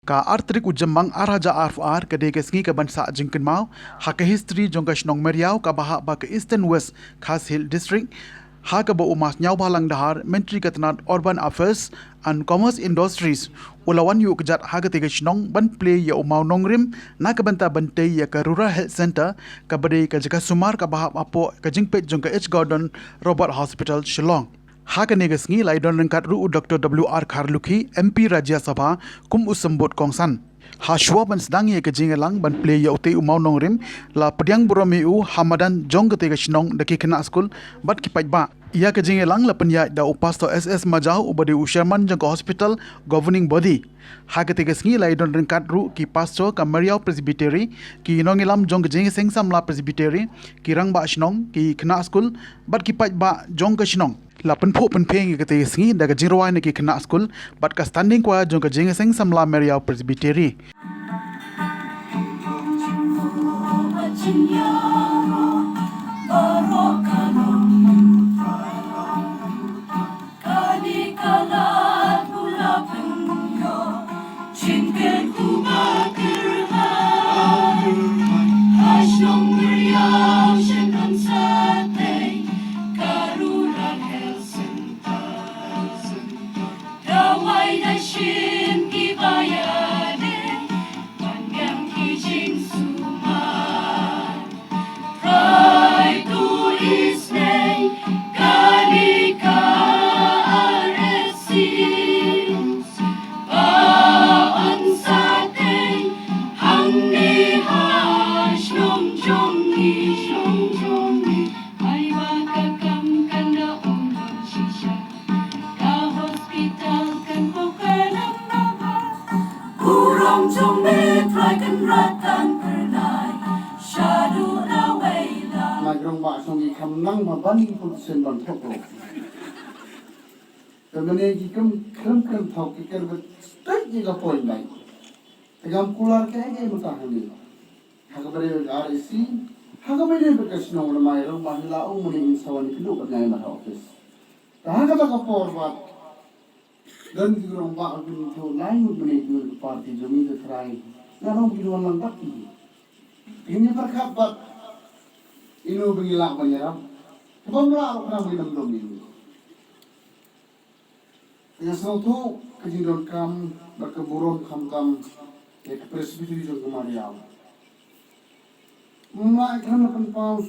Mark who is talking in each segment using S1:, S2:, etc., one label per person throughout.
S1: Ka artrik ujemang araja RFR ke degesngi ke bansa jingkin mau ha ke history jong ke snong Myriaw ka baha ba ke Eastern West Khas Hill District ha ke ba Ma Siawbhalang Dhar Menteri Ketenat Urban Affairs and Commerce Industries ulawan yu kejat ha ke tiga snong ban Plie ya mawnongrim na ke banta bante ya ke Rural Health Centre ke bade ke jika sumar ka baha apo ke jingpet jong ke H Gordon Robert Hospital Shillong. Hakane gesngi lai don rengkat ru Dr. WR Kharlukhi MP Rajya Sabha kum usembut kongsan. Ha shwa ban sedang ye kejingelang ban play ya uti umau nongrim la pediang buromi u Hamadan jong ketiga shinong daki kena skul bat kipaj ba. Ia kejingelang la penya da upasto SS Majau ubadi usherman jong ke hospital governing body. Ha ketiga sengi lai don rengkat ru ki pastor ka Myriaw Presbytery ki nongilam jong kejing sengsam la Presbytery ki rang ba shinong ki kena skul bat kipaj ba jong ke shinong. La penpo penpeng ke te sengi da kejingrawai ne ki kena skul bat ka standing kwa jong kejing sengsam la Myriaw Presbytery.
S2: Nagrong ba song ikam nang mabaning pun sen ban thok lo. Temene ikam kem thok ikan bet stek jiga point nai. Tegam kular ke ge mutahani. Hagabare RC hagabare bekasno na mai ro mahila o muni insawan kilu kat nai ma office. Hagaba ka por ba dan digrong ba bin tho lai muni dur parti jami de trai. Narong biduan lang bakti. Ini berkabat inu bengilak banyaram. Kebangla aku nak minum dom ini. Yang satu kejindon kam berkeburon kam ya ke presbyteri jong Myriaw. Mak kan akan paus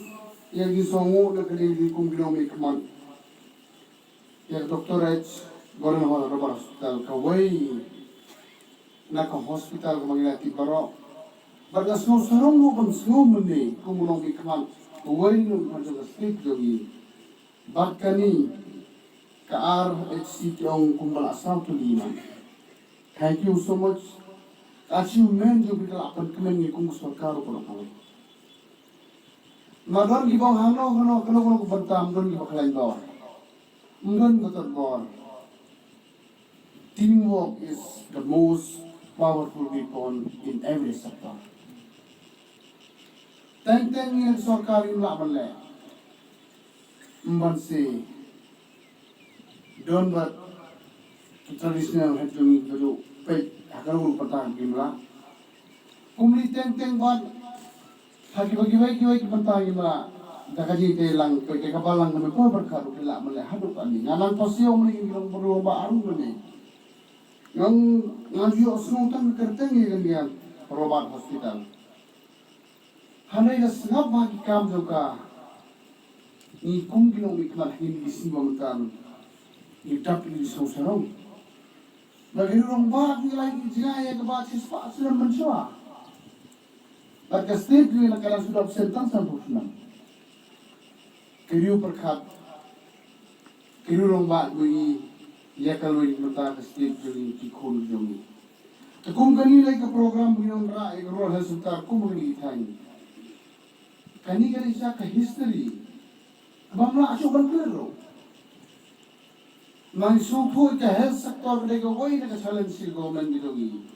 S2: yang disongo nak di kumbilong ikman. Ya Dr. H Gordon Robert Hospital kawai nak hospital kemangilati barok. Bagas no sarong mo bang snow mende kumulong ikman uway no macam sleep jogi bakani ka RHC tiong kumbal asal tu lima. Thank you so much. Achievement jogi kala apan kemen ni kung sarkaro ko na. Madon gibang hano ko bantam don gibang kalain bawah. Mungkin betul bawah. Teamwork is the most powerful weapon in every sector. Teng yang sarkari nak balik, membansi, don buat tradisional hajungi dulu, pek akan berpatah gimla. Kumli teng buat hagi bagi berpatah gimla. Dakaji telang pek kabalang kami pun berkaru kelak balik haduk ani. Ngalang pasio mungkin kita berlomba aru ni. Ngaji osnong kertengi kan Robert Hospital. Hanai na sengap bagi kam juga. Ni kumbilong iklan hindi simbangkan. Ni dapat di sarong. Bagi orang bagi lagi jaya ke basis pak sudah mencoba. Bagi setiap kali nak kalau sudah sentang sampai senang. Kiriu perkat. Kiriu orang bagi ya kalau ini mata setiap kali kikun jomi. Takum kani lagi ke program binon rai Rural Health Centre kum lagi tanya. Kani kali siya ka history. Bamla aso ban klaro. Nang supo ka health sector de go way na ka challenge si government dito gi.